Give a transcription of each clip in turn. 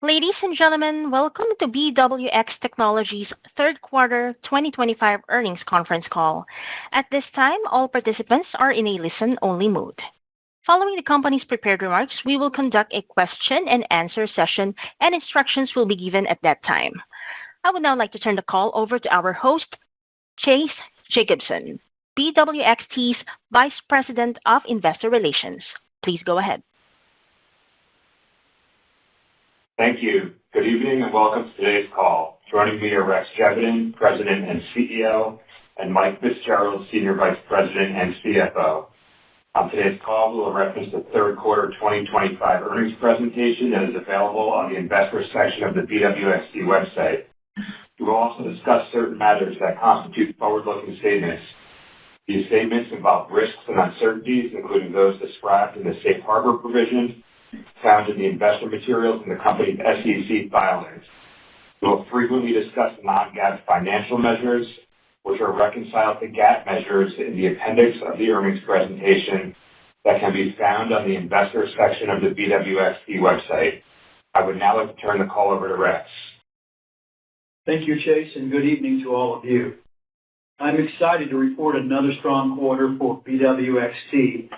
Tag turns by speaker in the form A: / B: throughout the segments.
A: Ladies and gentlemen, welcome to BWX Technologies' third quarter 2025 earnings conference call. At this time, all participants are in a listen-only mode. Following the company's prepared remarks, we will conduct a question-and-answer session, and instructions will be given at that time. I would now like to turn the call over to our host, Chase Jacobson, BWXT's Vice President of Investor Relations. Please go ahead.
B: Thank you. Good evening and welcome to today's call. Joining me are Rex Geveden, President and CEO, and Mike Fitzgerald, Senior Vice President and CFO. On today's call, we will reference the third quarter 2025 earnings presentation that is available on the Investor section of the BWXT website. We will also discuss certain matters that constitute forward-looking statements. These statements involve risks and uncertainties, including those described in the Safe Harbor provision found in the investor materials and the company's SEC filings. We will frequently discuss non-GAAP financial measures, which are reconciled to GAAP measures in the appendix of the earnings presentation that can be found on the Investor section of the BWXT website. I would now like to turn the call over to Rex.
C: Thank you, Chase, and good evening to all of you. I'm excited to report another strong quarter for BWXT,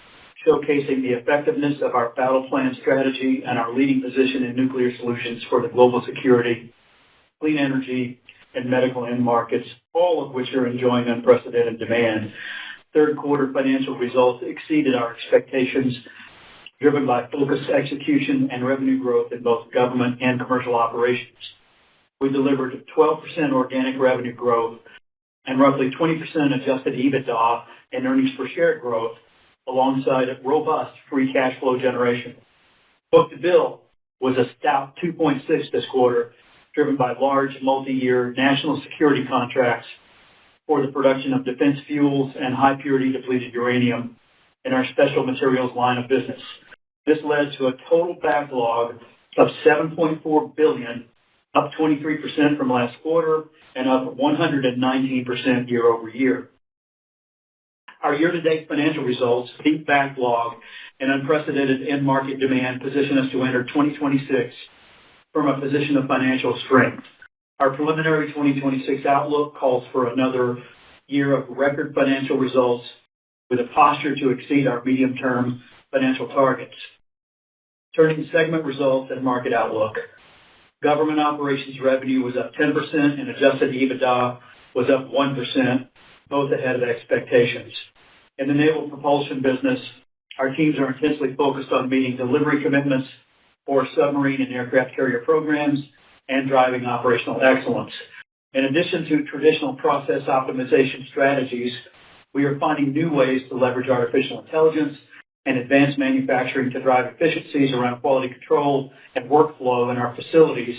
C: showcasing the effectiveness of our battle plan strategy and our leading position in nuclear solutions for the global security, clean energy, and medical end markets, all of which are enjoying unprecedented demand. Third quarter financial results exceeded our expectations, driven by focused execution and revenue growth in both government and commercial operations. We delivered 12% organic revenue growth and roughly 20% adjusted EBITDA and earnings per share growth, alongside robust free cash flow generation. Book-to-bill was a stout 2.6 this quarter, driven by large multi-year national security contracts for the production of defense fuels and high-purity depleted uranium in our special materials line of business. This led to a total backlog of $7.4 billion, up 23% from last quarter and up 119% year over year. Our year-to-date financial results, deep backlog, and unprecedented end market demand position us to enter 2026 from a position of financial strength. Our preliminary 2026 outlook calls for another year of record financial results with a posture to exceed our medium-term financial targets. Turning to segment results and market outlook. Government operations revenue was up 10% and adjusted EBITDA was up 1%, both ahead of expectations. In the naval propulsion business, our teams are intensely focused on meeting delivery commitments for submarine and aircraft carrier programs and driving operational excellence. In addition to traditional process optimization strategies, we are finding new ways to leverage artificial intelligence and advanced manufacturing to drive efficiencies around quality control and workflow in our facilities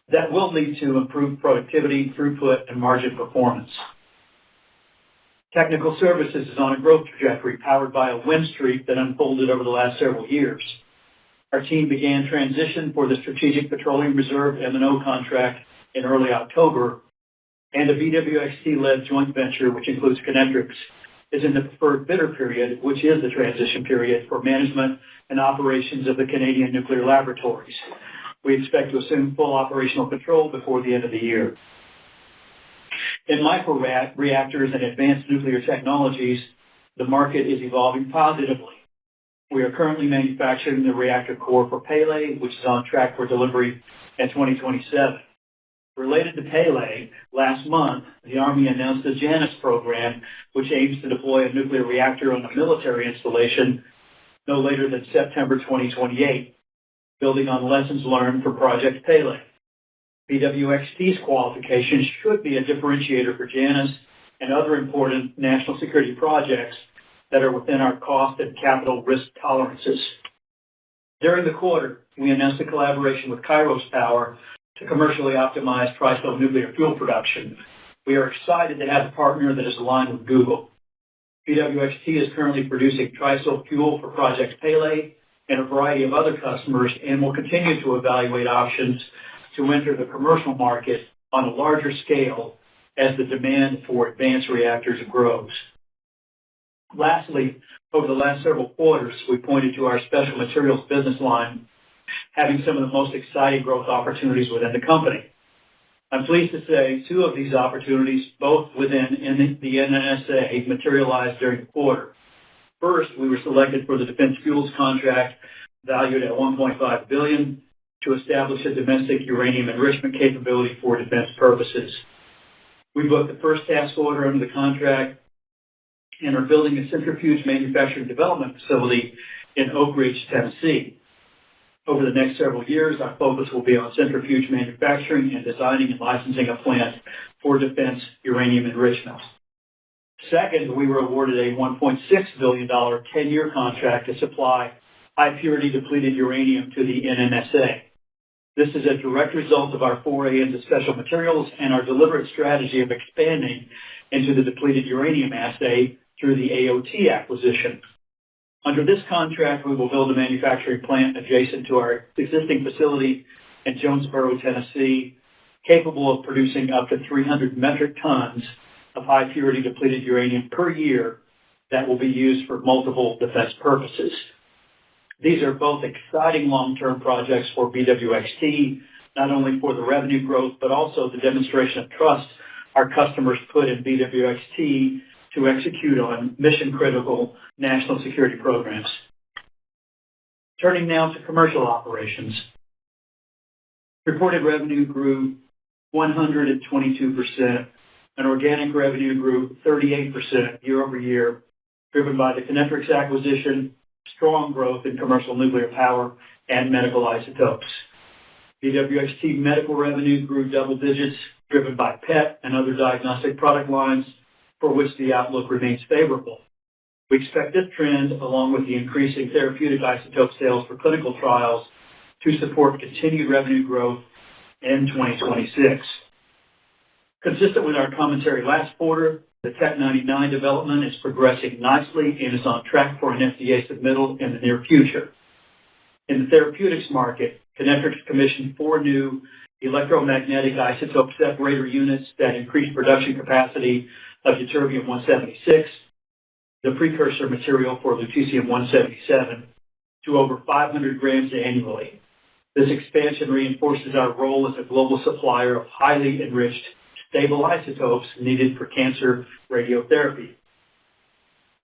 C: that will lead to improved productivity, throughput, and margin performance. Technical services is on a growth trajectory powered by a win streak that unfolded over the last several years. Our team began transition for the Strategic Petroleum Reserve M&O contract in early October, and a BWXT-led joint venture, which includes Kinectrics, is in the preferred bidder period, which is the transition period for management and operations of the Canadian nuclear laboratories. We expect to assume full operational control before the end of the year. In micro-reactors and advanced nuclear technologies, the market is evolving positively. We are currently manufacturing the reactor core for Pele, which is on track for delivery in 2027. Related to Pele, last month, the Army announced the Janus program, which aims to deploy a nuclear reactor on a military installation no later than September 2028, building on lessons learned for Project Pele. BWXT's qualifications should be a differentiator for Janus and other important national security projects that are within our cost and capital risk tolerances. During the quarter, we announced a collaboration with Kairos Power to commercially optimize TRISO nuclear fuel production. We are excited to have a partner that is aligned with Google. BWXT is currently producing TRISO fuel for Project Pele and a variety of other customers and will continue to evaluate options to enter the commercial market on a larger scale as the demand for advanced reactors grows. Lastly, over the last several quarters, we pointed to our special materials business line having some of the most exciting growth opportunities within the company. I'm pleased to say two of these opportunities, both within the NNSA, materialized during the quarter. First, we were selected for the Defense Fuels contract valued at $1.5 billion to establish a domestic uranium enrichment capability for defense purposes. We booked the first task order under the contract and are building a centrifuge manufacturing development facility in Oak Ridge, Tennessee. Over the next several years, our focus will be on centrifuge manufacturing and designing and licensing a plant for defense uranium enrichment. Second, we were awarded a $1.6 billion 10-year contract to supply high-purity depleted uranium to the NNSA. This is a direct result of our foray into special materials and our deliberate strategy of expanding into the depleted uranium assay through the AOT acquisition. Under this contract, we will build a manufacturing plant adjacent to our existing facility in Jonesboro, Tennessee, capable of producing up to 300 metric tons of high-purity depleted uranium per year that will be used for multiple defense purposes. These are both exciting long-term projects for BWXT, not only for the revenue growth, but also the demonstration of trust our customers put in BWXT to execute on mission-critical national security programs. Turning now to commercial operations. Reported revenue grew 122%, and organic revenue grew 38% year over year, driven by the Kinectrics acquisition, strong growth in commercial nuclear power, and medical isotopes. BWXT medical revenue grew double digits, driven by PET and other diagnostic product lines, for which the outlook remains favorable. We expect this trend, along with the increasing therapeutic isotope sales for clinical trials, to support continued revenue growth in 2026. Consistent with our commentary last quarter, the Tech-99 development is progressing nicely and is on track for an FDA submittal in the near future. In the therapeutics market, Kinectrics commissioned 4 new electromagnetic isotope separator units that increase production capacity of ytterbium-176, the precursor material for lutetium-177, to over 500 grams annually. This expansion reinforces our role as a global supplier of highly enriched, stable isotopes needed for cancer radiotherapy.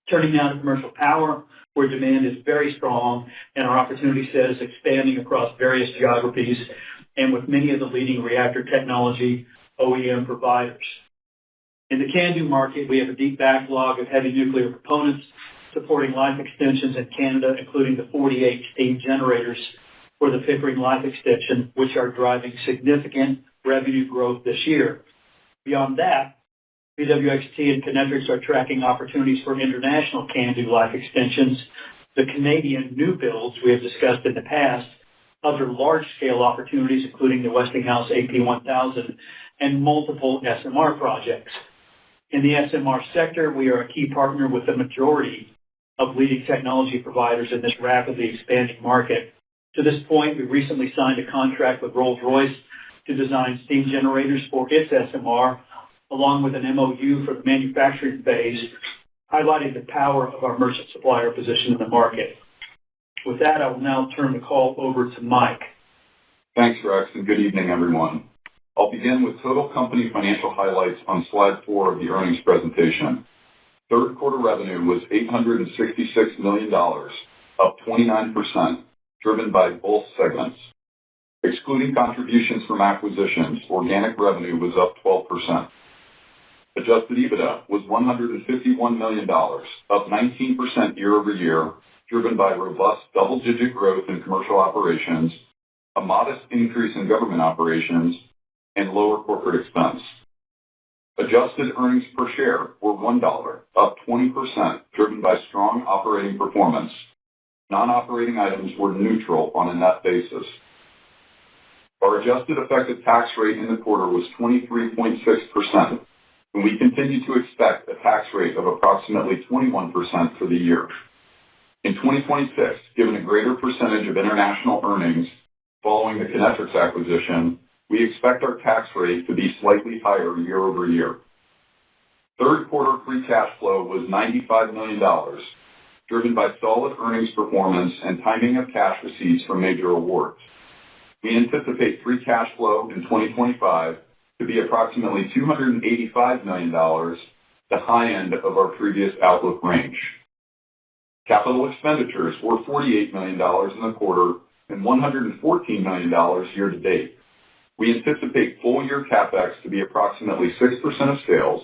C: Turning now to commercial power, where demand is very strong and our opportunity set is expanding across various geographies and with many of the leading reactor technology OEM providers. In the CANDU market, we have a deep backlog of heavy nuclear components supporting life extensions in Canada, including the 48 steam generators for the Pickering life extension, which are driving significant revenue growth this year. Beyond that, BWXT and Kinectrics are tracking opportunities for international CANDU life extensions, the Canadian new builds we have discussed in the past, other large-scale opportunities, including the Westinghouse AP1000, and multiple SMR projects. In the SMR sector, we are a key partner with the majority of leading technology providers in this rapidly expanding market. To this point, we recently signed a contract with Rolls-Royce to design steam generators for its SMR, along with an MOU for the manufacturing phase, highlighting the power of our merchant supplier position in the market. With that, I will now turn the call over to Mike.
D: Thanks, Rex, and good evening, everyone. I'll begin with total company financial highlights on slide 4 of the earnings presentation. Third quarter revenue was $866 million, up 29%, driven by both segments. Excluding contributions from acquisitions, organic revenue was up 12%. Adjusted EBITDA was $151 million, up 19% year over year, driven by robust double-digit growth in commercial operations, a modest increase in government operations, and lower corporate expense. Adjusted earnings per share were $1, up 20%, driven by strong operating performance. Non-operating items were neutral on a net basis. Our adjusted effective tax rate in the quarter was 23.6%, and we continue to expect a tax rate of approximately 21% for the year. In 2026, given a greater percentage of international earnings following the Kinectrics acquisition, we expect our tax rate to be slightly higher year over year. Third quarter free cash flow was $95 million, driven by solid earnings performance and timing of cash receipts from major awards. We anticipate free cash flow in 2025 to be approximately $285 million, the high end of our previous outlook range. Capital expenditures were $48 million in the quarter and $114 million year to date. We anticipate full-year CapEx to be approximately 6% of sales,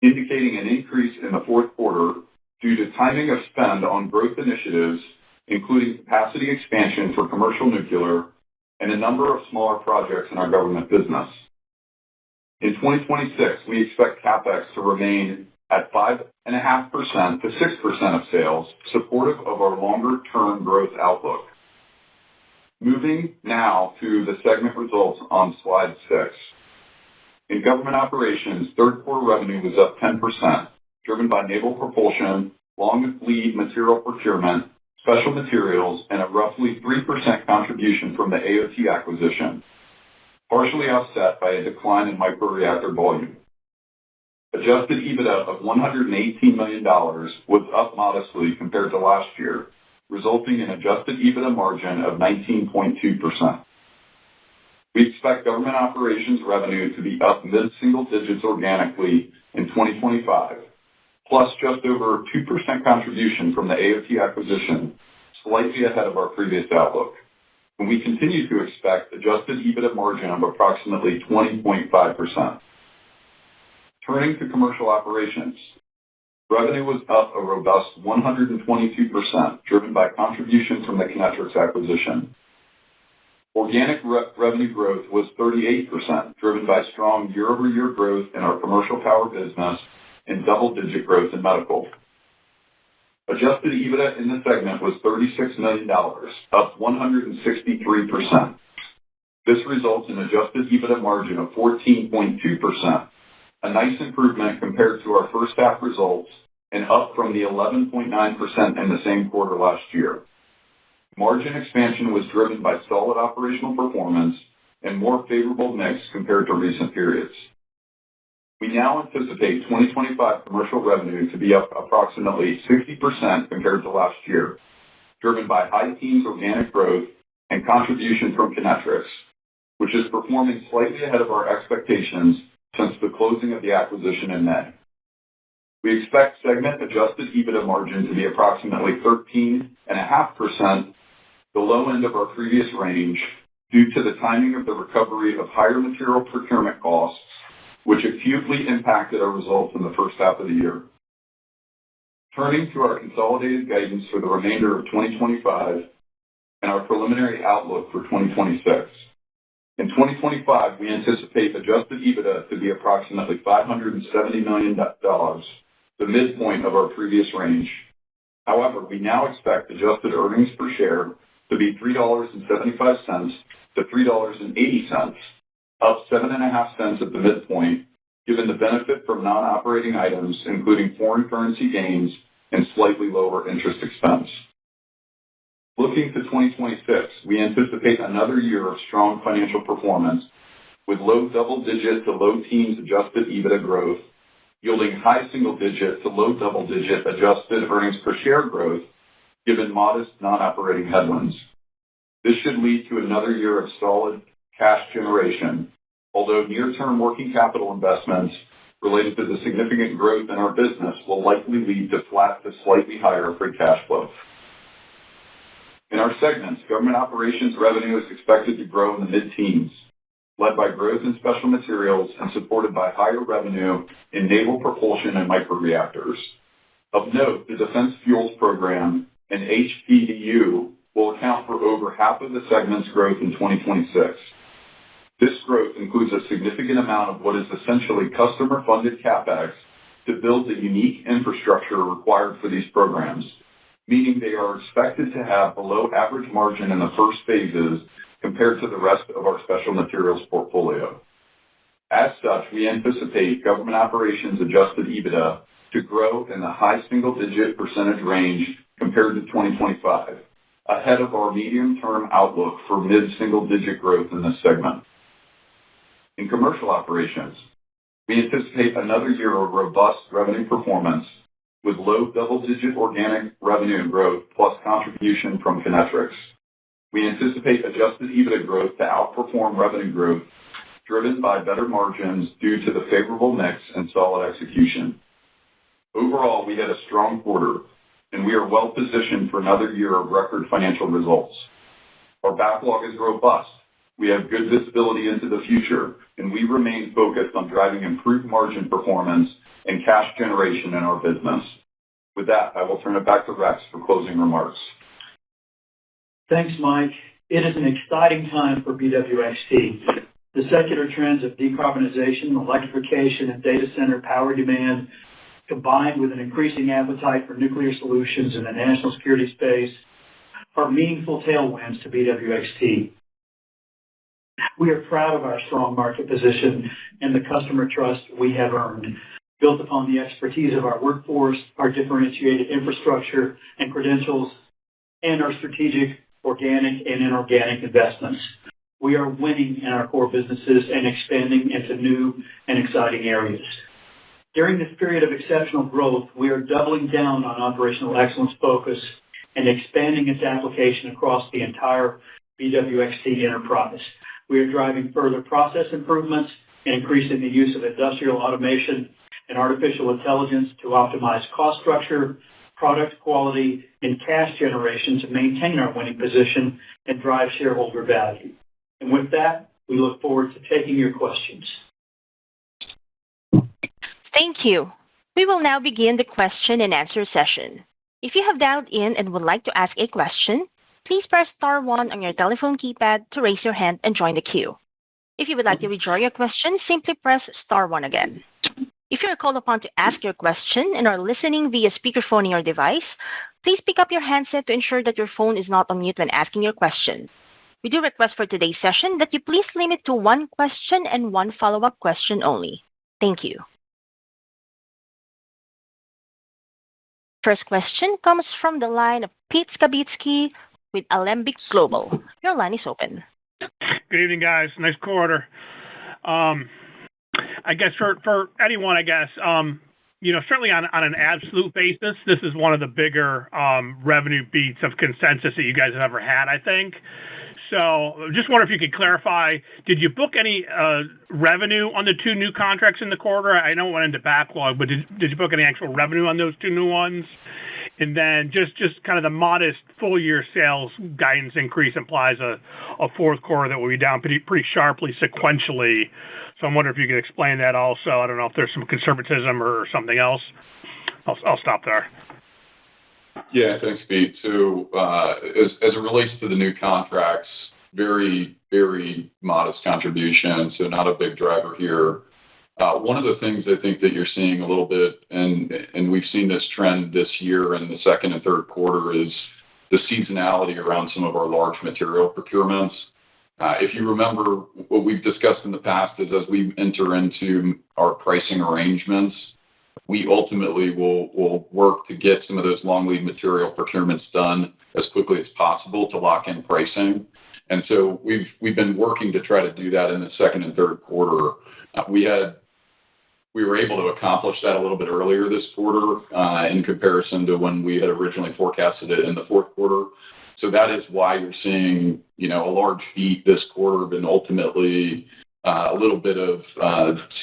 D: indicating an increase in the fourth quarter due to timing of spend on growth initiatives, including capacity expansion for commercial nuclear and a number of smaller projects in our government business. In 2026, we expect CapEx to remain at 5.5% to 6% of sales, supportive of our longer-term growth outlook. Moving now to the segment results on slide 6. In government operations, third quarter revenue was up 10%, driven by naval propulsion, long lead material procurement, special materials, and a roughly 3% contribution from the AOT acquisition, partially offset by a decline in microreactor volume. Adjusted EBITDA of $118 million was up modestly compared to last year, resulting in adjusted EBITDA margin of 19.2%. We expect government operations revenue to be up mid-single digits organically in 2025, plus just over 2% contribution from the AOT acquisition, slightly ahead of our previous outlook. And we continue to expect adjusted EBITDA margin of approximately 20.5%. Turning to commercial operations, revenue was up a robust 122%, driven by contributions from the Kinectrics acquisition. Organic revenue growth was 38%, driven by strong year-over-year growth in our commercial power business and double-digit growth in medical. Adjusted EBITDA in the segment was $36 million, up 163%. This results in adjusted EBITDA margin of 14.2%, a nice improvement compared to our first half results and up from the 11.9% in the same quarter last year. Margin expansion was driven by solid operational performance and more favorable mix compared to recent periods. We now anticipate 2025 commercial revenue to be up approximately 60% compared to last year, driven by high teens organic growth and contribution from Kinectrics, which is performing slightly ahead of our expectations since the closing of the acquisition in May. We expect segment adjusted EBITDA margin to be approximately 13.5%, the low end of our previous range, due to the timing of the recovery of higher material procurement costs, which acutely impacted our results in the first half of the year. Turning to our consolidated guidance for the remainder of 2025 and our preliminary outlook for 2026. In 2025, we anticipate adjusted EBITDA to be approximately $570 million, the midpoint of our previous range. However, we now expect adjusted earnings per share to be $3.75 to $3.80, up 7.5 cents at the midpoint, given the benefit from non-operating items, including foreign currency gains and slightly lower interest expense. Looking to 2026, we anticipate another year of strong financial performance, with low double-digit to low teens adjusted EBITDA growth, yielding high single-digit to low double-digit adjusted earnings per share growth, given modest non-operating headwinds. This should lead to another year of solid cash generation, although near-term working capital investments related to the significant growth in our business will likely lead to flat to slightly higher free cash flow. In our segments, government operations revenue is expected to grow in the mid-teens, led by growth in special materials and supported by higher revenue in naval propulsion and microreactors. Of note, the Defense Fuels Program and HPDU will account for over half of the segment's growth in 2026. This growth includes a significant amount of what is essentially customer-funded CapEx to build the unique infrastructure required for these programs, meaning they are expected to have below average margin in the first phases compared to the rest of our special materials portfolio. As such, we anticipate government operations adjusted EBITDA to grow in the high single-digit percentage range compared to 2025, ahead of our medium-term outlook for mid-single-digit growth in this segment. In commercial operations, we anticipate another year of robust revenue performance, with low double-digit organic revenue growth plus contribution from Kinectrics. We anticipate adjusted EBITDA growth to outperform revenue growth, driven by better margins due to the favorable mix and solid execution. Overall, we had a strong quarter, and we are well positioned for another year of record financial results. Our backlog is robust. We have good visibility into the future, and we remain focused on driving improved margin performance and cash generation in our business. With that, I will turn it back to Rex for closing remarks.
C: Thanks, Mike. It is an exciting time for BWXT. The secular trends of decarbonization, electrification, and data center power demand, combined with an increasing appetite for nuclear solutions in the national security space, are meaningful tailwinds to BWXT. We are proud of our strong market position and the customer trust we have earned, built upon the expertise of our workforce, our differentiated infrastructure and credentials, and our strategic organic and inorganic investments. We are winning in our core businesses and expanding into new and exciting areas. During this period of exceptional growth, we are doubling down on operational excellence focus and expanding its application across the entire BWXT enterprise. We are driving further process improvements and increasing the use of industrial automation and artificial intelligence to optimize cost structure, product quality, and cash generation to maintain our winning position and drive shareholder value. And with that, we look forward to taking your questions.
A: Thank you. We will now begin the question and answer session. If you have dialed in and would like to ask a question, please press star 1 on your telephone keypad to raise your hand and join the queue. If you would like to withdraw your question, simply press star 1 again. If you are called upon to ask your question and are listening via speakerphone in your device, please pick up your handset to ensure that your phone is not on mute when asking your question. We do request for today's session that you please limit to one question and one follow-up question only. Thank you. First question comes from the line of Pete Skibitski with Alembic Global. Your line is open.
E: Good evening, guys. Nice quarter. I guess for anyone, certainly on an absolute basis, this is one of the bigger revenue beats of consensus that you guys have ever had, I think. So just wonder if you could clarify, did you book any revenue on the 2 new contracts in the quarter? I know it went into backlog, but did you book any actual revenue on those 2 new ones? And then just kind of the modest full-year sales guidance increase implies a fourth quarter that will be down pretty sharply sequentially. So I'm wondering if you could explain that also. I don't know if there's some conservatism or something else. I'll stop there.
D: Yeah, thanks, Pete. So as it relates to the new contracts, very, very modest contribution, so not a big driver here. One of the things I think that you're seeing a little bit, and we've seen this trend this year in the second and third quarter, is the seasonality around some of our large material procurements. If you remember, what we've discussed in the past is as we enter into our pricing arrangements, we ultimately will work to get some of those long lead material procurements done as quickly as possible to lock in pricing. And so we've been working to try to do that in the second and third quarter. We were able to accomplish that a little bit earlier this quarter in comparison to when we had originally forecasted it in the fourth quarter. So that is why you're seeing, a large beat this quarter, but ultimately a little bit of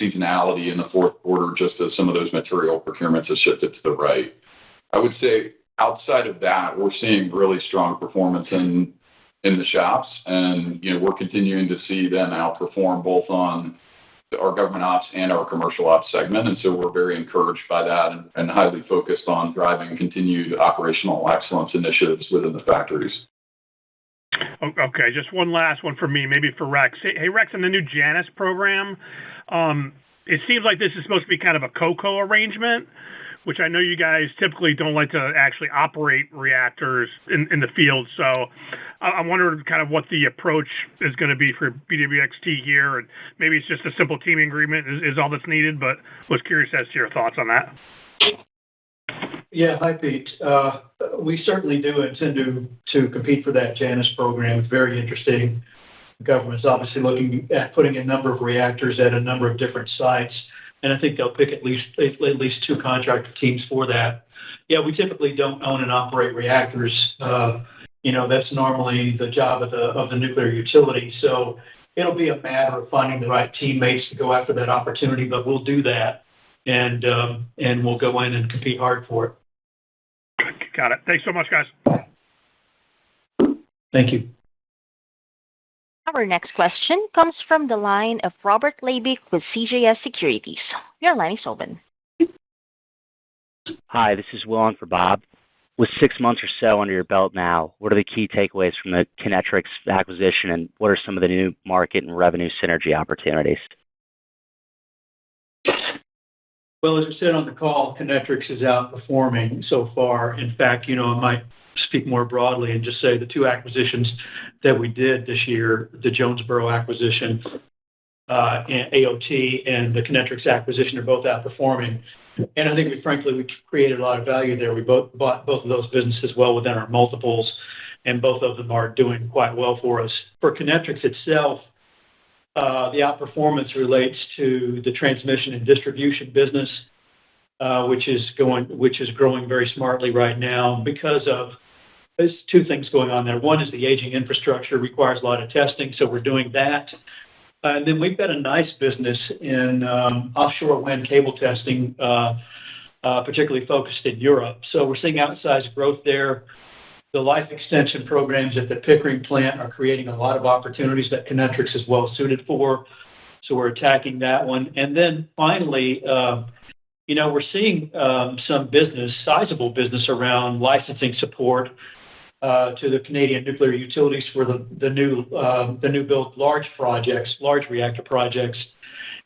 D: seasonality in the fourth quarter, just as some of those material procurements have shifted to the right. I would say outside of that, we're seeing really strong performance in the shops, and we're continuing to see them outperform both on our government ops and our commercial ops segment. And so we're very encouraged by that and highly focused on driving continued operational excellence initiatives within the factories.
E: Okay, just one last one for me, maybe for Rex. Hey, Rex, in the new Janus program, it seems like this is supposed to be kind of a co-co arrangement, which I know you guys typically don't like to actually operate reactors in the field. So I'm wondering kind of what the approach is going to be for BWXT here, and maybe it's just a simple teaming agreement is all that's needed, but was curious as to your thoughts on that.
C: Yeah, hi, Pete. We certainly do intend to compete for that Janus program. It's very interesting. The government's obviously looking at putting a number of reactors at a number of different sites. and I think they'll pick at least 2 contractor teams for that. Yeah, we typically don't own and operate reactors. That's normally the job of the nuclear utility. So it'll be a matter of finding the right teammates to go after that opportunity, but we'll do that, and we'll go in and compete hard for it.
E: Got it. Thanks so much, guys.
C: Thank you.
A: Our next question comes from the line of Robert Labick with CJS Securities. Your line is open.
F: Hi, this is Will on for Bob. With 6 months or so under your belt now, what are the key takeaways from the Kinectrics acquisition, and what are some of the new market and revenue synergy opportunities?
C: Well, as I said on the call, Kinectrics is outperforming so far. In fact, I might speak more broadly and just say the 2 acquisitions that we did this year, the Jonesboro acquisition, and AOT, and the Kinectrics acquisition are both outperforming. And I think we created a lot of value there. We bought both of those businesses well within our multiples, and both of them are doing quite well for us. For Kinectrics itself, the outperformance relates to the transmission and distribution business, which is growing very smartly right now because of there's 2 things going on there. One is the aging infrastructure requires a lot of testing, so we're doing that. And then we've got a nice business in offshore wind cable testing, particularly focused in Europe. So we're seeing outsized growth there. The life extension programs at the Pickering plant are creating a lot of opportunities that Kinectrics is well suited for. So we're attacking that one. And then finally, we're seeing some sizable business around licensing support to the Canadian nuclear utilities for the new build large reactor projects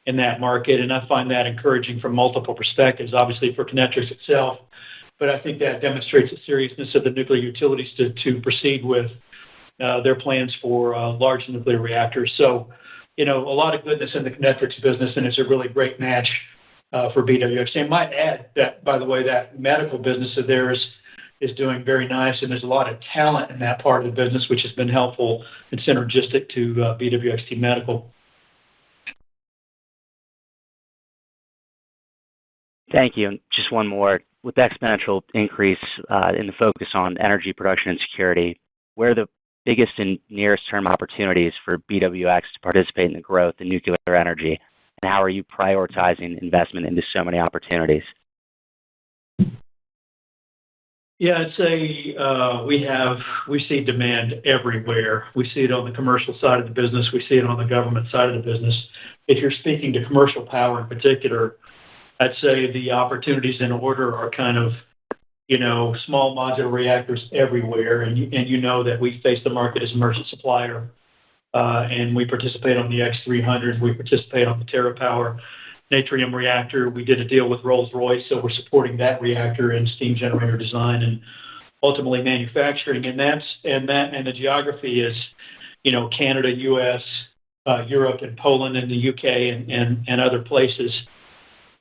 C: in that market. And I find that encouraging from multiple perspectives, obviously for Kinectrics itself. But I think that demonstrates the seriousness of the nuclear utilities to proceed with their plans for large nuclear reactors. So, a lot of goodness in the Kinectrics business, and it's a really great match for BWXT. I might add that, by the way, that medical business of theirs is doing very nice, and there's a lot of talent in that part of the business, which has been helpful and synergistic to BWXT Medical.
F: Thank you. And just one more. With the exponential increase in the focus on energy production and security, where are the biggest and nearest term opportunities for BWX to participate in the growth in nuclear energy, and how are you prioritizing investment into so many opportunities?
C: Yeah, I'd say we see demand everywhere. We see it on the commercial side of the business. We see it on the government side of the business. If you're speaking to commercial power in particular, I'd say the opportunities in order are kind of, small modular reactors everywhere. And you know that we face the market as a merchant supplier, and we participate on the X300. We participate on the TerraPower Natrium reactor. We did a deal with Rolls-Royce, so we're supporting that reactor in steam generator design and ultimately manufacturing. And the geography is, Canada, U.S., Europe, and Poland, and the U.K. and other places.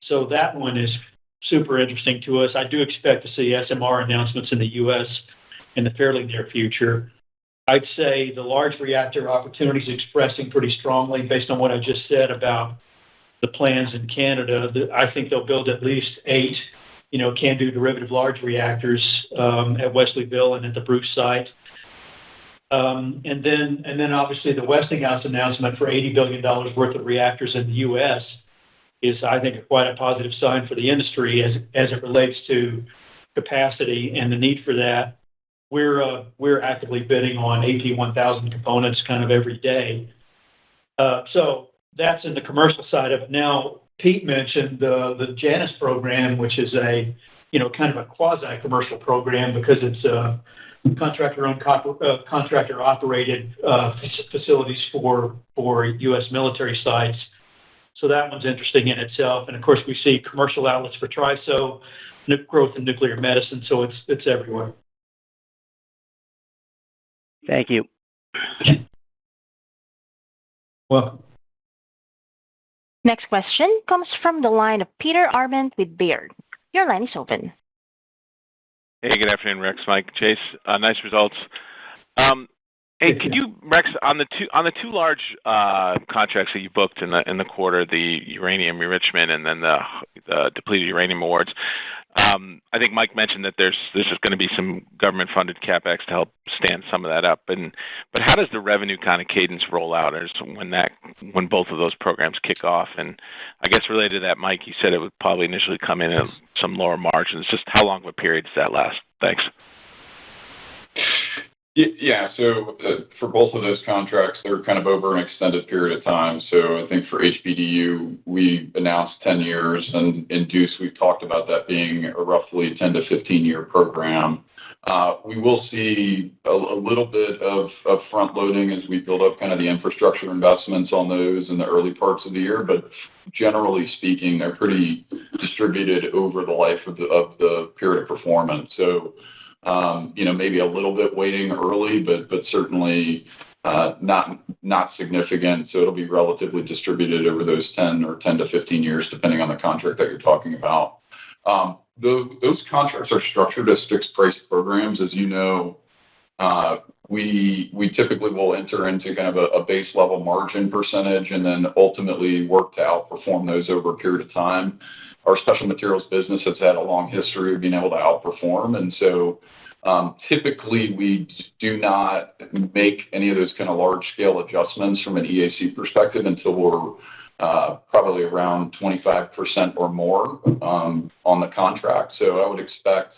C: So that one is super interesting to us. I do expect to see SMR announcements in the U.S. in the fairly near future. I'd say the large reactor opportunity is expressing pretty strongly based on what I just said about the plans in Canada. I think they'll build at least 8, CANDU derivative large reactors at Wesleyville and at the Bruce site. And then obviously the Westinghouse announcement for $80 billion worth of reactors in the U.S. is, I think, quite a positive sign for the industry as it relates to capacity and the need for that. We're actively bidding on AP1000 components kind of every day. So that's in the commercial side of it. Now, Pete mentioned the Janus program, which is a kind of a quasi-commercial program because it's contractor-owned, contractor-operated facilities for U.S. military sites. So that one's interesting in itself. And, of course, we see commercial outlets for TRISO, growth in nuclear medicine, so it's everywhere.
F: Thank you.
C: Welcome.
A: Next question comes from the line of Peter Arment with Baird. Your line is open.
G: Hey, good afternoon, Rex, Mike, Chase. Nice results. Hey, could you, Rex, on the two large contracts that you booked in the quarter, the uranium enrichment and then the depleted uranium awards? I think Mike mentioned that there's just going to be some government-funded capex to help stand some of that up. But how does the revenue kind of cadence roll out as when both of those programs kick off? And I guess related to that, Mike, you said it would probably initially come in at some lower margins. Just how long of a period does that last? Thanks.
D: Yeah. So for both of those contracts, they're kind of over an extended period of time. So I think for HBDU, we announced 10 years, and in Deuce, we've talked about that being a roughly 10 to 15-year program. We will see a little bit of front loading as we build up kind of the infrastructure investments on those in the early parts of the year. But generally speaking, they're pretty distributed over the life of the period of performance. So maybe a little bit waiting early, but certainly not significant. So it'll be relatively distributed over those 10 to 15 years, depending on the contract that you're talking about. Those contracts are structured as fixed price programs. As you know, we typically will enter into kind of a base level margin percentage and then ultimately work to outperform those over a period of time. Our special materials business has had a long history of being able to outperform. And so typically we do not make any of those kind of large scale adjustments from an EAC perspective until we're probably around 25% or more on the contract. So I would expect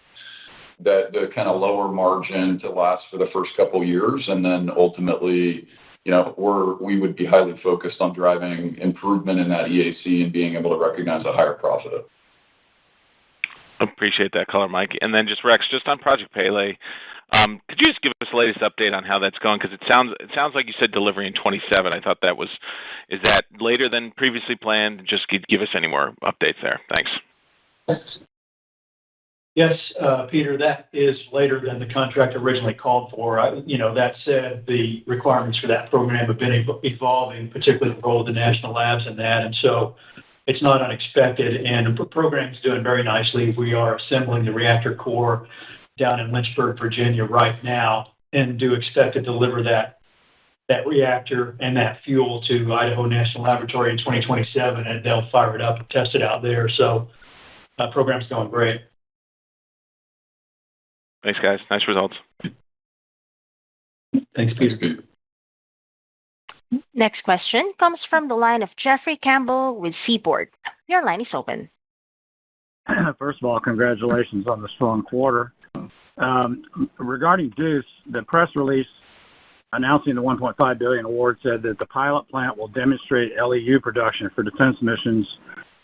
D: that the kind of lower margin to last for the first couple of years. And then ultimately, we would be highly focused on driving improvement in that EAC and being able to recognize a higher profit.
G: Appreciate that color, Mike. And then just Rex, just on Project Pele, could you just give us the latest update on how that's going? Because it sounds like you said delivery in 27. I thought is that later than previously planned? Just give us any more updates there. Thanks.
C: Yes, Peter, that is later than the contract originally called for. That said, the requirements for that program have been evolving, particularly the role of the national labs in that. And so it's not unexpected, and the program's doing very nicely. We are assembling the reactor core down in Lynchburg, Virginia right now, and do expect to deliver that reactor and that fuel to Idaho National Laboratory in 2027, and they'll fire it up and test it out there. So the program's going great.
G: Thanks, guys. Nice results.
C: Thanks, Peter.
A: Next question comes from the line of Jeffrey Campbell with Seaport. Your line is open.
H: First of all, congratulations on the strong quarter. Regarding Deuce, the press release announcing the $1.5 billion award said that the pilot plant will demonstrate LEU production for defense missions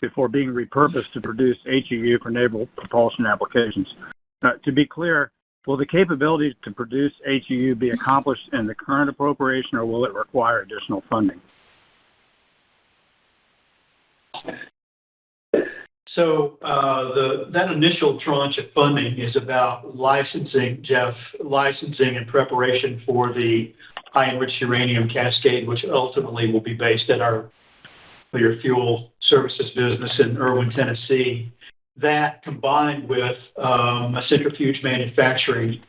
H: before being repurposed to produce HEU for naval propulsion applications. To be clear, will the capability to produce HEU be accomplished in the current appropriation, or will it require additional funding?
C: So that initial tranche of funding is about licensing and preparation for the high-enriched uranium cascade, which ultimately will be based at our nuclear fuel services business in Irwin, Tennessee. That combined with a centrifuge manufacturing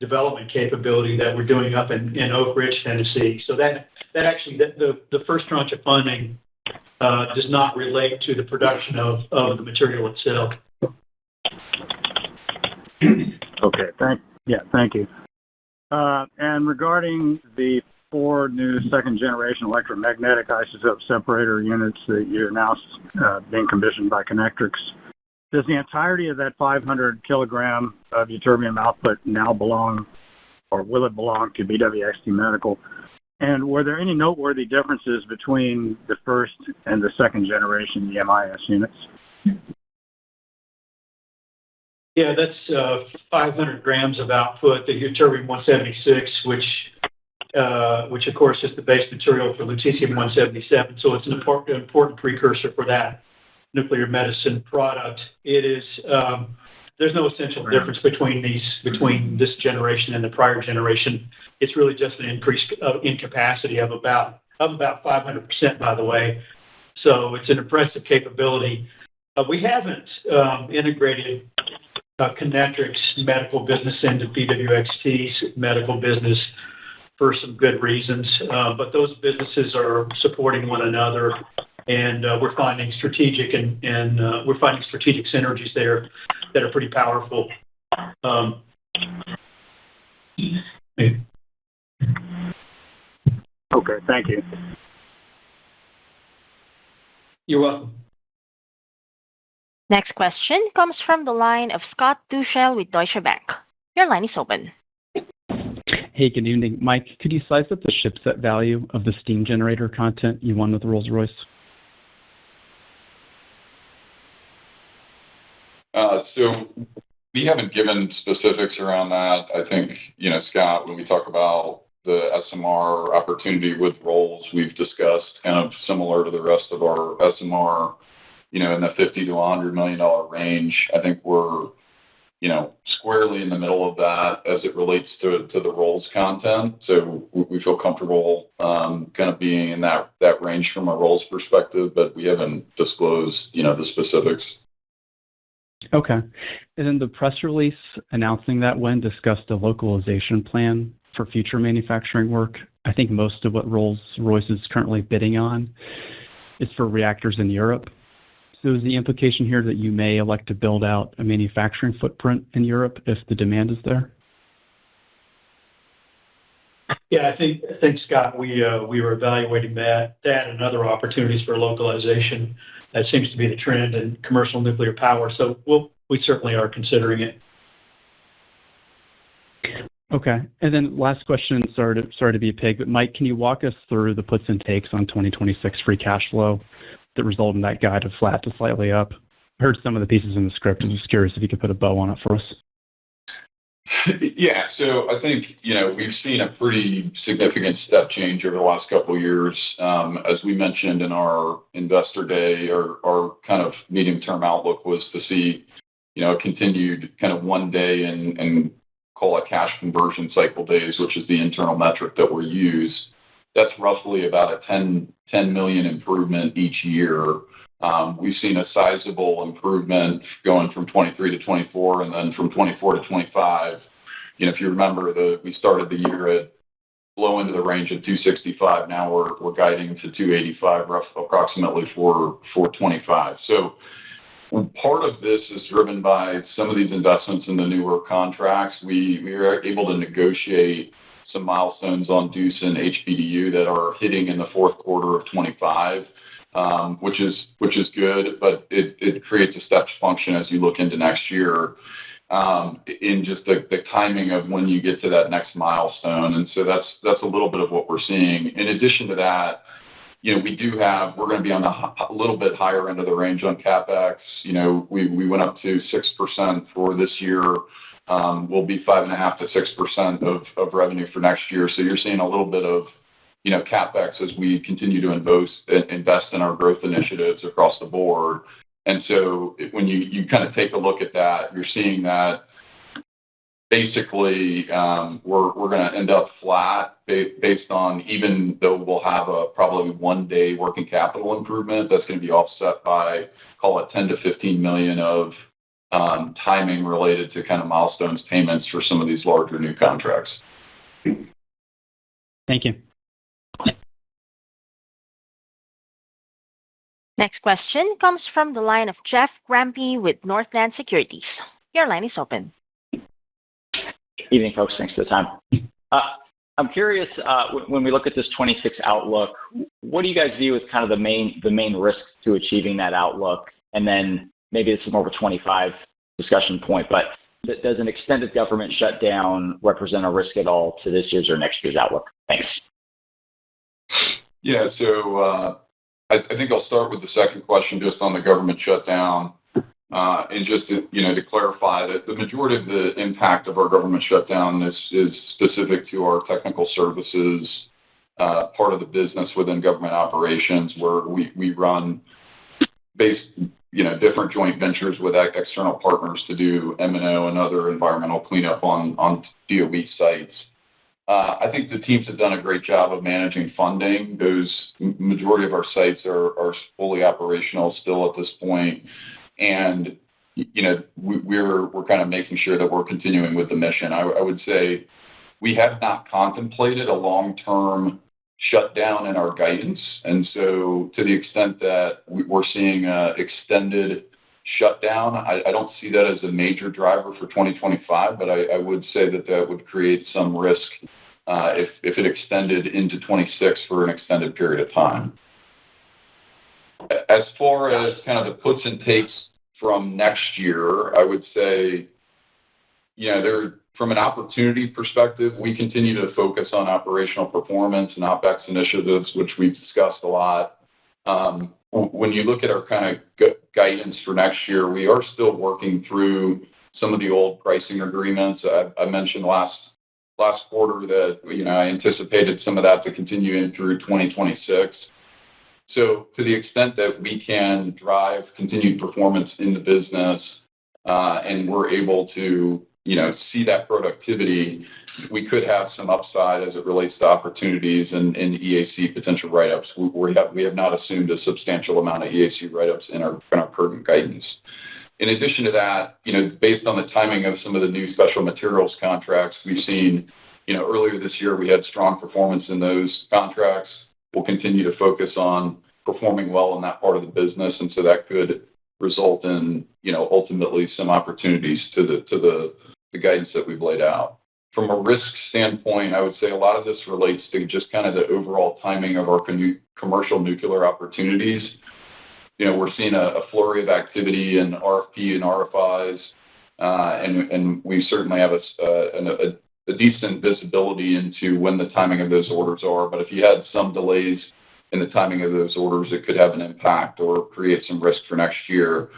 C: development capability that we're doing up in Oak Ridge, Tennessee. So that actually, the first tranche of funding does not relate to the production of the material itself.
H: Okay, thank you. And regarding the 4 new second-generation electromagnetic isotope separator units that you announced being commissioned by Connectrix, does the entirety of that 500 kilogram of ytterbium output now belong, or will it belong to BWXT Medical? And were there any noteworthy differences between the first and the second generation EMIS units?
C: Yeah, that's 500 grams of output. The ytterbium-176, which of course is the base material for lutetium-177. So it's an important precursor for that nuclear medicine product. It is there's no essential difference between this generation and the prior generation. It's really just an increase in capacity of about 500%, by the way. So it's an impressive capability. We haven't integrated Connectrix medical business into BWXT's medical business for some good reasons. But those businesses are supporting one another, and we're finding strategic synergies there that are pretty powerful.
H: Okay, thank you.
C: You're welcome.
A: Next question comes from the line of Scott Deuschle with Deutsche Bank. Your line is open.
I: Hey, good evening. Mike, could you size up the shipset value of the steam generator content you won with Rolls-Royce?
D: So we haven't given specifics around that. I think, Scott, when we talk about the SMR opportunity with Rolls, we've discussed kind of similar to the rest of our SMR, in the $50 to $100 million range. I think we're, squarely in the middle of that as it relates to the Rolls content. So we feel comfortable kind of being in that range from a Rolls perspective, but we haven't disclosed, the specifics.
I: Okay. And then the press release announcing that win discussed a localization plan for future manufacturing work. I think most of what Rolls-Royce is currently bidding on is for reactors in Europe. So is the implication here that you may elect to build out a manufacturing footprint in Europe if the demand is there?
C: Yeah, I think Scott, we were evaluating that and other opportunities for localization. That seems to be the trend in commercial nuclear power. So we certainly are considering it.
I: Okay. And then last question, sorry to be a pig, but Mike, can you walk us through the puts and takes on 2026 free cash flow that result in that guide of flat to slightly up? I heard some of the pieces in the script. I'm just curious if you could put a bow on it for us.
D: Yeah. So I think, we've seen a pretty significant step change over the last couple of years. As we mentioned in our investor day, our kind of medium-term outlook was to see, a continued kind of 1 day and call it cash conversion cycle days, which is the internal metric that we use. That's roughly about a $10 million improvement each year. We've seen a sizable improvement going from 23 to 24 and then from 24 to 25. If you remember, we started the year at low into the range of 265. Now we're guiding to 285 approximately for 25. So part of this is driven by some of these investments in the newer contracts. We are able to negotiate some milestones on Deuce and HPDU that are hitting in the fourth quarter of 25, which is good, but it creates a step function as you look into next year in just the timing of when you get to that next milestone. And so that's a little bit of what we're seeing. In addition to that, we're going to be on a little bit higher end of the range on CapEx. We went up to 6% for this year. We'll be 5.5% to 6% of revenue for next year. So you're seeing a little bit of, CapEx as we continue to invest in our growth initiatives across the board. And so when you kind of take a look at that, you're seeing that basically we're going to end up flat based on, even though we'll have a probably 1 day working capital improvement, that's going to be offset by, call it 10 to 15 million of timing related to kind of milestones payments for some of these larger new contracts.
I: Thank you.
A: Next question comes from the line of Jeff Grampe with Northland Securities. Your line is open.
J: Evening, folks. Thanks for the time. I'm curious, when we look at this 26 outlook, what do you guys view as kind of the main risks to achieving that outlook? And then maybe this is more of a 25 discussion point, but does an extended government shutdown represent a risk at all to this year's or next year's outlook? Thanks.
D: Yeah. So I think I'll start with the second question just on the government shutdown. And just to clarify that the majority of the impact of our government shutdown is specific to our technical services part of the business within government operations, where we run different joint ventures with external partners to do M&O and other environmental cleanup on DOE sites. I think the teams have done a great job of managing funding. Those majority of our sites are fully operational still at this point. And, we're kind of making sure that we're continuing with the mission. I would say we have not contemplated a long-term shutdown in our guidance. And so to the extent that we're seeing an extended shutdown, I don't see that as a major driver for 2025, but I would say that would create some risk if it extended into 26 for an extended period of time. As far as kind of the puts and takes from next year, I would say, from an opportunity perspective, we continue to focus on operational performance and OpEx initiatives, which we've discussed a lot. When you look at our kind of guidance for next year, we are still working through some of the old pricing agreements. I mentioned last quarter that, I anticipated some of that to continue in through 2026. So to the extent that we can drive continued performance in the business, and we're able to, see that productivity, we could have some upside as it relates to opportunities and EAC potential write-ups. We have not assumed a substantial amount of EAC write-ups in our current guidance. In addition to that, based on the timing of some of the new special materials contracts we've seen, earlier this year, we had strong performance in those contracts. We'll continue to focus on performing well in that part of the business, and so that could result in, ultimately some opportunities to the guidance that we've laid out. From a risk standpoint, I would say a lot of this relates to just kind of the overall timing of our commercial nuclear opportunities. We're seeing a flurry of activity in RFP and RFIs, and we certainly have a decent visibility into when the timing of those orders are. But if you had some delays in the timing of those orders, it could have an impact or create some risk for next year.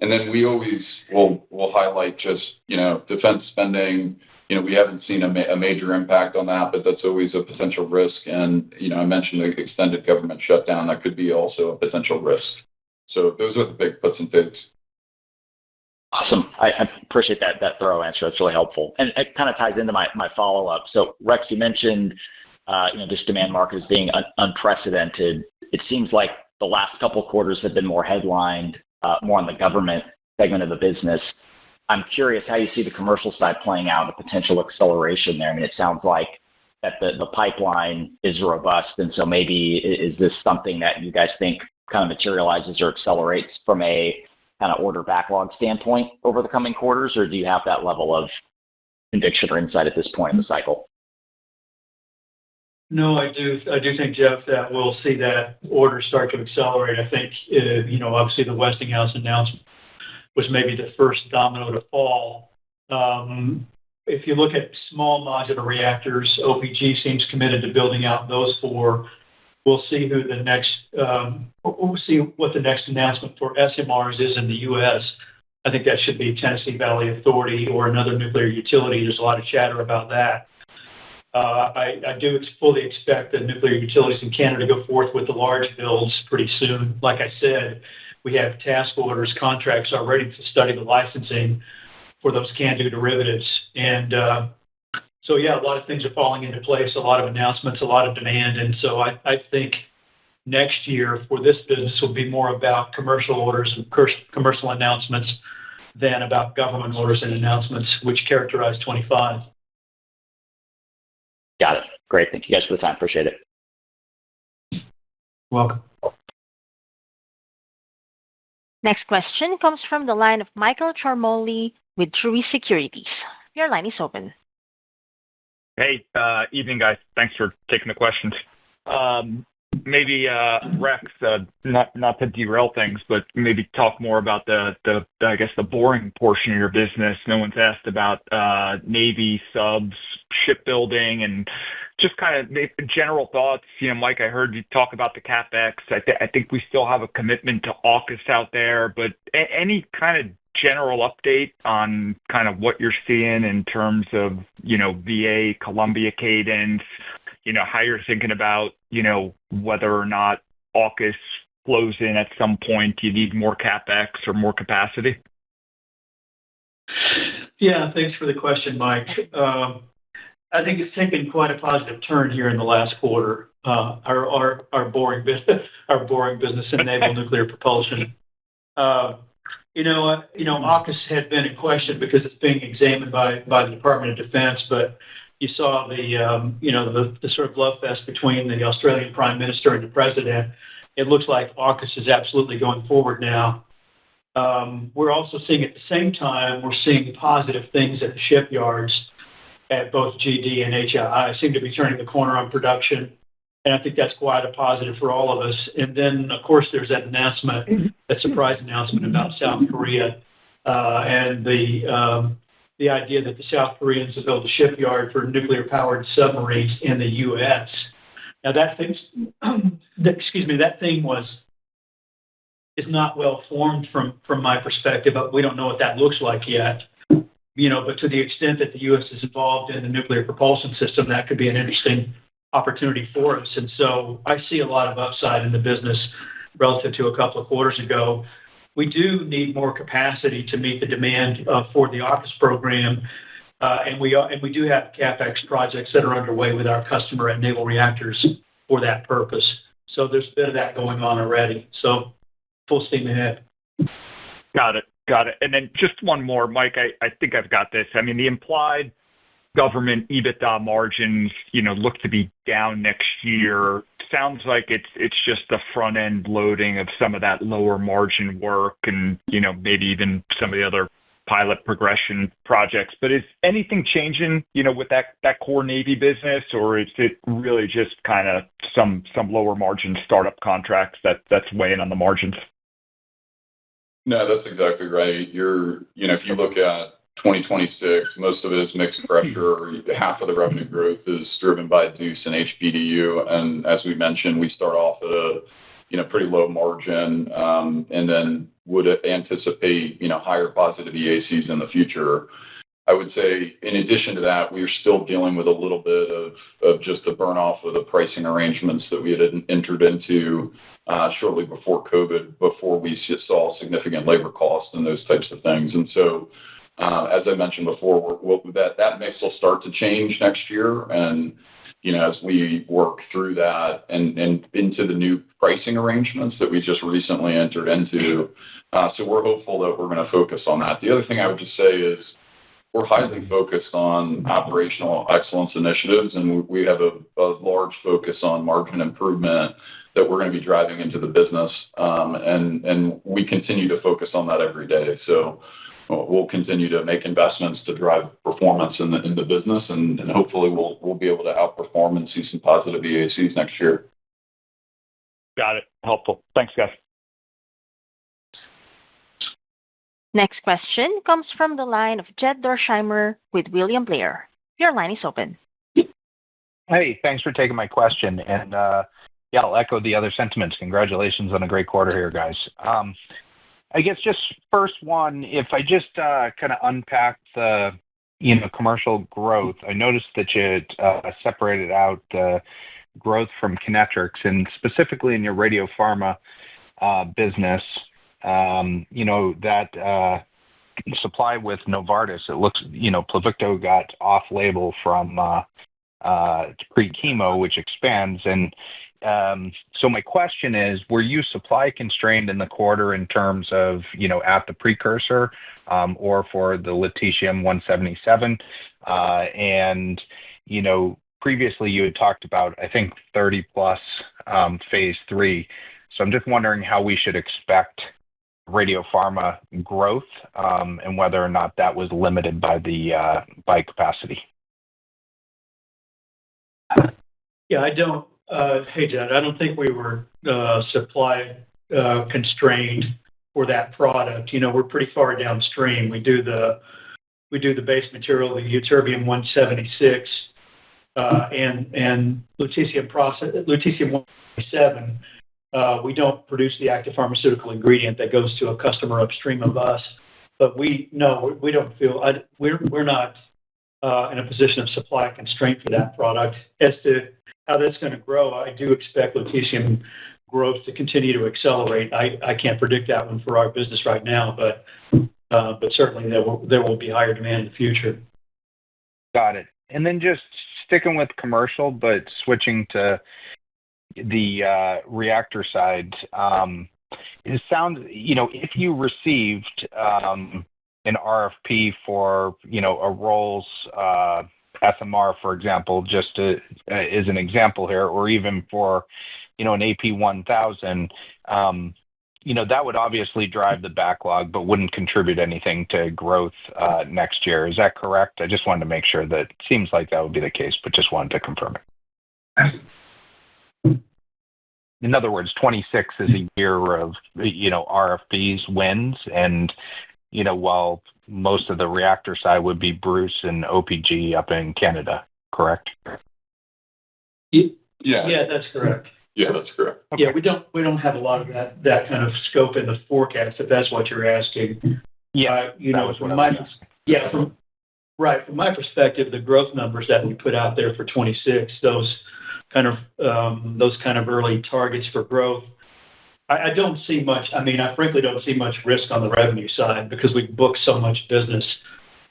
D: And then we always will highlight just, defense spending. We haven't seen a major impact on that, but that's always a potential risk. And, I mentioned the extended government shutdown. That could be also a potential risk. So those are the big puts and takes.
J: Awesome. I appreciate that thorough answer. That's really helpful. And it kind of ties into my follow-up. So, Rex, you mentioned, this demand market as being unprecedented. It seems like the last couple of quarters have been more headlined, more on the government segment of the business. I'm curious how you see the commercial side playing out, the potential acceleration there. I mean, it sounds like that the pipeline is robust, and so maybe is this something that you guys think kind of materializes or accelerates from a kind of order backlog standpoint over the coming quarters, or do you have that level of conviction or insight at this point in the cycle?
C: No, I do think, Jeff, that we'll see that order start to accelerate. I think, obviously the Westinghouse announcement was maybe the first domino to fall. If you look at small modular reactors, OPG seems committed to building out those 4. We'll see what the next announcement for SMRs is in the U.S. I think that should be Tennessee Valley Authority or another nuclear utility. There's a lot of chatter about that. I do fully expect the nuclear utilities in Canada to go forth with the large builds pretty soon. Like I said, we have task orders, contracts already to study the licensing for those CANDU derivatives. And so, yeah, a lot of things are falling into place, a lot of announcements, a lot of demand. And so I think next year for this business will be more about commercial orders and commercial announcements than about government orders and announcements, which characterize 25.
J: Got it. Great. Thank you guys for the time. Appreciate it.
C: Welcome.
A: Next question comes from the line of Michael Ciarmoli with Truist Securities. Your line is open.
K: Hey, evening, guys. Thanks for taking the questions. Maybe, Rex, not to derail things, but maybe talk more about the boring portion of your business. No one's asked about Navy subs, shipbuilding, and just kind of general thoughts. Mike, I heard you talk about the CapEx. I think we still have a commitment to AUKUS out there, but any kind of general update on kind of what you're seeing in terms of, VA, Columbia cadence, how you're thinking about, whether or not AUKUS flows in at some point. Do you need more CapEx or more capacity?
C: Yeah, thanks for the question, Mike. I think it's taken quite a positive turn here in the last quarter. Our boring business in naval nuclear propulsion. AUKUS had been in question because it's being examined by the Department of Defense, but you saw the sort of love fest between the Australian Prime Minister and the President. It looks like AUKUS is absolutely going forward now. We're also seeing at the same time, we're seeing positive things at the shipyards at both GD and HII seem to be turning the corner on production. And I think that's quite a positive for all of us. And then, of course, there's that announcement, that surprise announcement about South Korea and the idea that the South Koreans have built a shipyard for nuclear-powered submarines in the U.S. Now, that thing is not well formed from my perspective, but we don't know what that looks like yet. But to the extent that the U.S. is involved in the nuclear propulsion system, that could be an interesting opportunity for us. And so I see a lot of upside in the business relative to a couple of quarters ago. We do need more capacity to meet the demand for the AUKUS program, and we do have CapEx projects that are underway with our customer at Naval Reactors for that purpose. So there's a bit of that going on already. So full steam ahead.
K: Got it. And then just one more, Mike. I think I've got this. I mean, the implied government EBITDA margins, look to be down next year. Sounds like it's just the front end loading of some of that lower margin work and, maybe even some of the other pilot progression projects. But is anything changing, with that core Navy business, or is it really just kind of some lower margin startup contracts that's weighing on the margins?
D: No, that's exactly right. If you look at 2026, most of it is mixed pressure. Half of the revenue growth is driven by Deuce and HPDU. And as we mentioned, we start off at a pretty low margin, and then would anticipate higher positive EACs in the future. I would say, in addition to that, we are still dealing with a little bit of just the burn off of the pricing arrangements that we had entered into shortly before COVID, before we saw significant labor costs and those types of things. And so, as I mentioned before, that mix will start to change next year. And, as we work through that and into the new pricing arrangements that we just recently entered into. So we're hopeful that we're going to focus on that. The other thing I would just say is we're highly focused on operational excellence initiatives, and we have a large focus on margin improvement that we're going to be driving into the business. And we continue to focus on that every day. So we'll continue to make investments to drive performance in the business, and hopefully we'll be able to outperform and see some positive EACs next year.
K: Got it. Helpful. Thanks, guys.
A: Next question comes from the line of Jed Dorsheimer with William Blair. Your line is open.
L: Hey, thanks for taking my question. And I'll echo the other sentiments. Congratulations on a great quarter here, guys. I guess just first one, if I just kind of unpack the commercial growth, I noticed that you separated out growth from Kinectrics, and specifically in your radiopharma business, that supply with Novartis, it looks, Pluvicto got off-label from pre-chemo, which expands. And so my question is, were you supply constrained in the quarter in terms of, at the precursor or for the lutetium-177? And, previously you had talked about, I think, 30+ phase 3. So I'm just wondering how we should expect radiopharma growth and whether or not that was limited by capacity.
C: Yeah, hey, Jed, I don't think we were supply constrained for that product. We're pretty far downstream. We do the base material, the ytterbium-176, and lutetium-177. We don't produce the active pharmaceutical ingredient that goes to a customer upstream of us. But we don't feel we're not in a position of supply constraint for that product. As to how that's going to grow, I do expect lutetium growth to continue to accelerate. I can't predict that one for our business right now, but certainly there will be higher demand in the future.
L: Got it. And then just sticking with commercial, but switching to the reactor side, it sounds, if you received an RFP for, a Rolls SMR, for example, just as an example here, or even for, an AP1000, that would obviously drive the backlog, but wouldn't contribute anything to growth next year. Is that correct? I just wanted to make sure that it seems like that would be the case, but just wanted to confirm it. In other words, 26 is a year of, RFPs, wins, and, while most of the reactor side would be Bruce and OPG up in Canada, correct?
C: Yeah, that's correct.
D: Yeah, that's correct.
C: Okay. Yeah, we don't have a lot of that kind of scope in the forecast, if that's what you're asking.
L: Yeah,
C: from my perspective, the growth numbers that we put out there for 26, those kind of early targets for growth, I don't see much. I mean, I frankly don't see much risk on the revenue side because we've booked so much business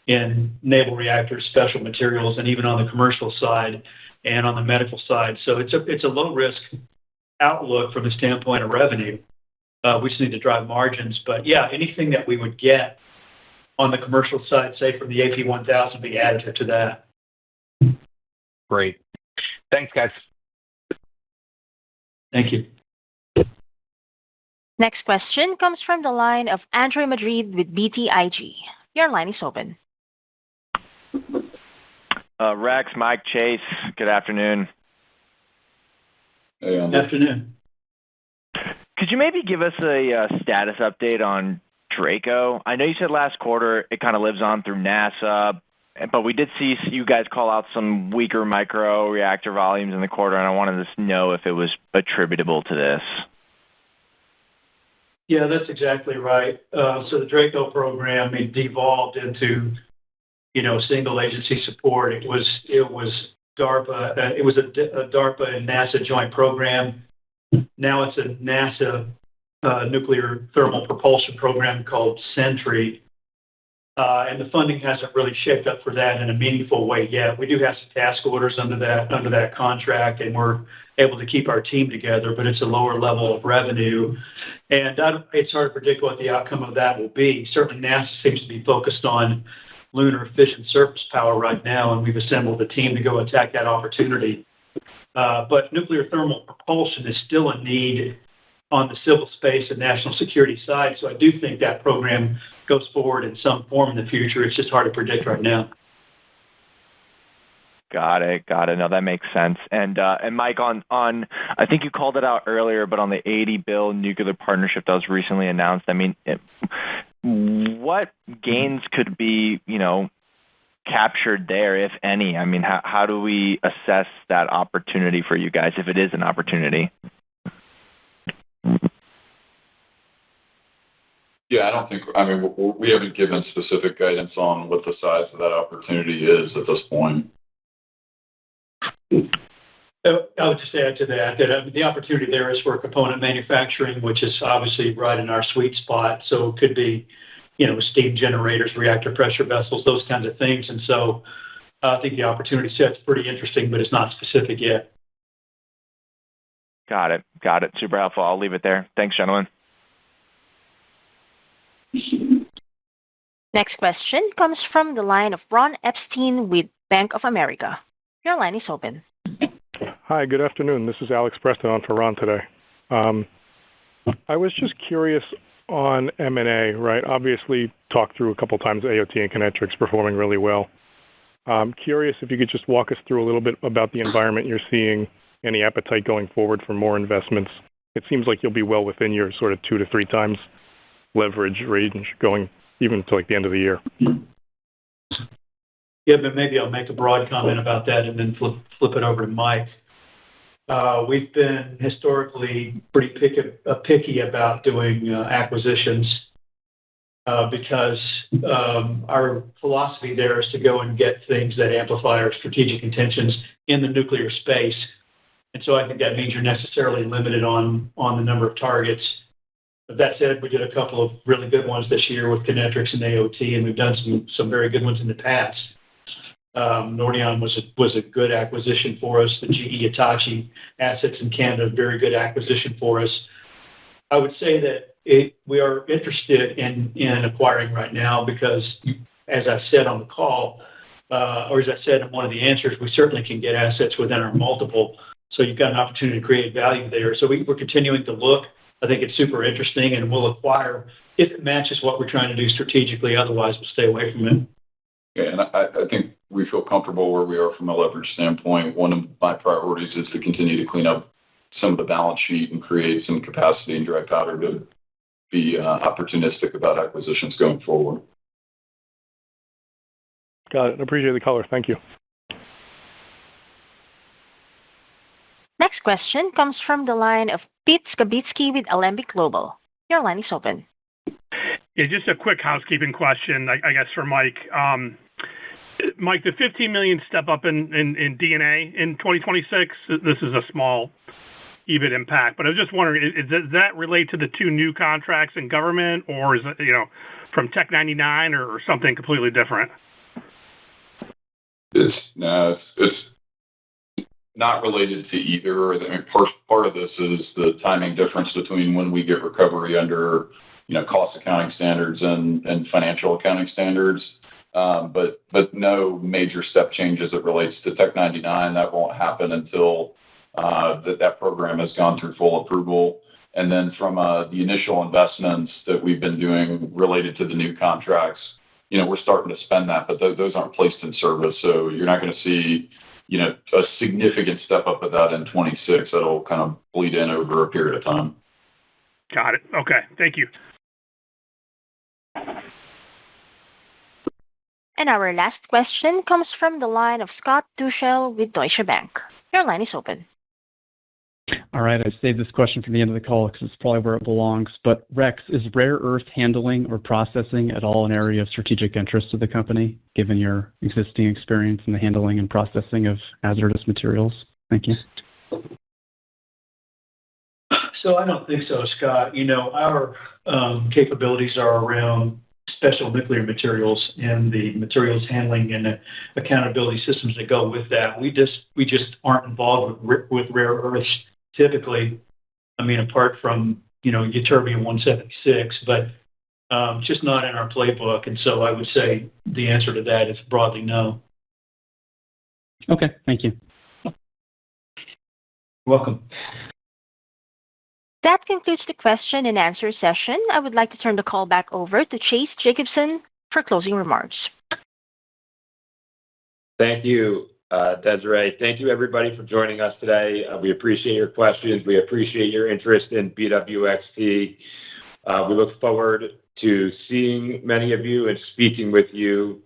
C: in naval reactors, special materials, and even on the commercial side and on the medical side. So it's a low risk outlook from the standpoint of revenue. We just need to drive margins. But yeah, anything that we would get on the commercial side, say from the AP1000, would be additive to that.
L: Great. Thanks, guys.
C: Thank you.
A: Next question comes from the line of Andre Madrid with BTIG. Your line is open.
M: Rex, Mike, Chase, good afternoon.
D: Hey,
C: Good afternoon.
M: Could you maybe give us a status update on Draco? I know you said last quarter it kind of lives on through NASA, but we did see you guys call out some weaker micro reactor volumes in the quarter, and I wanted to know if it was attributable to this.
C: Yeah, that's exactly right. So the Draco program, it devolved into, single agency support. It was DARPA. It was a DARPA and NASA joint program. Now it's a NASA nuclear thermal propulsion program called Sentry. And the funding hasn't really shaped up for that in a meaningful way yet. We do have some task orders under that contract, and we're able to keep our team together, but it's a lower level of revenue. And it's hard to predict what the outcome of that will be. Certainly NASA seems to be focused on lunar efficient surface power right now, and we've assembled a team to go attack that opportunity. But nuclear thermal propulsion is still a need on the civil space and national security side. So I do think that program goes forward in some form in the future. It's just hard to predict right now.
M: Got it. No, that makes sense. And Mike, on I think you called it out earlier, but on the 80 bill nuclear partnership that was recently announced, I mean, what gains could be, captured there, if any? I mean, how do we assess that opportunity for you guys, if it is an opportunity?
D: Yeah, we haven't given specific guidance on what the size of that opportunity is at this point.
C: I would just add to that the opportunity there is for component manufacturing, which is obviously right in our sweet spot. So it could be, steam generators, reactor pressure vessels, those kinds of things. And so I think the opportunity set's pretty interesting, but it's not specific yet.
M: Got it. Super helpful. I'll leave it there. Thanks, gentlemen.
A: Next question comes from the line of Ron Epstein with Bank of America. Your line is open.
N: Hi, good afternoon. This is Alex Preston on for Ron today. I was just curious on M&A, right? Obviously, talked through a couple times AOT and Kinectrics performing really well. Curious if you could just walk us through a little bit about the environment you're seeing, any appetite going forward for more investments. It seems like you'll be well within your sort of 2 to 3 times leverage range going even to like the end of the year.
C: Yeah, but maybe I'll make a broad comment about that and then flip it over to Mike. We've been historically pretty picky about doing acquisitions because our philosophy there is to go and get things that amplify our strategic intentions in the nuclear space. And so I think that means you're necessarily limited on the number of targets. But that said, we did a couple of really good ones this year with Kinectrics and AOT, and we've done some very good ones in the past. Nordion was a good acquisition for us. The GE Hitachi assets in Canada, very good acquisition for us. I would say that we are interested in acquiring right now because, as I said on the call, or as I said in one of the answers, we certainly can get assets within our multiple. So you've got an opportunity to create value there. So we're continuing to look. I think it's super interesting, and we'll acquire if it matches what we're trying to do strategically. Otherwise, we'll stay away from it.
D: Yeah, and I think we feel comfortable where we are from a leverage standpoint. One of my priorities is to continue to clean up some of the balance sheet and create some capacity and dry powder to be opportunistic about acquisitions going forward.
N: Got it. Appreciate the color. Thank you.
A: Next question comes from the line of Pete Skibitsky with Alembic Global. Your line is open.
E: Yeah, just a quick housekeeping question, I guess, for Mike. Mike, the $15 million step up in D&A in 2026, this is a small EBIT impact, but I was just wondering, does that relate to the 2 new contracts in government, or is it, from Tech 99 or something completely different?
D: It's not related to either. I mean, part of this is the timing difference between when we get recovery under, cost accounting standards and financial accounting standards. But no major step changes that relates to Tech 99. That won't happen until that program has gone through full approval. And then from the initial investments that we've been doing related to the new contracts, we're starting to spend that, but those aren't placed in service. So you're not going to see, a significant step up of that in 26. That'll kind of bleed in over a period of time.
E: Got it. Okay. Thank you.
A: And our last question comes from the line of Scott Deuschle with Deutsche Bank. Your line is open.
I: All right, I saved this question for the end of the call because it's probably where it belongs. But Rex, is rare earth handling or processing at all an area of strategic interest to the company, given your existing experience in the handling and processing of hazardous materials? Thank you.
C: So I don't think so, Scott. Our capabilities are around special nuclear materials and the materials handling and the accountability systems that go with that. We just aren't involved with rare earths typically. I mean, apart from ytterbium-176, but just not in our playbook. And so I would say the answer to that is broadly no.
I: Okay, thank you.
C: You're welcome.
A: That concludes the question and answer session. I would like to turn the call back over to Chase Jacobson for closing remarks.
O: Thank you, Desiree. Thank you, everybody, for joining us today. We appreciate your questions. We appreciate your interest in BWXT. We look forward to seeing many of you and speaking with you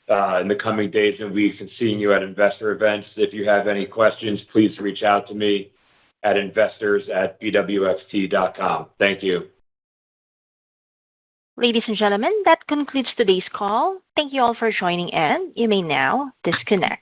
O: in the coming days and weeks and seeing you at investor events. If you have any questions, please reach out to me at investors@bwxt.com. Thank you.
A: Ladies and gentlemen, that concludes today's call. Thank you all for joining in. You may now disconnect.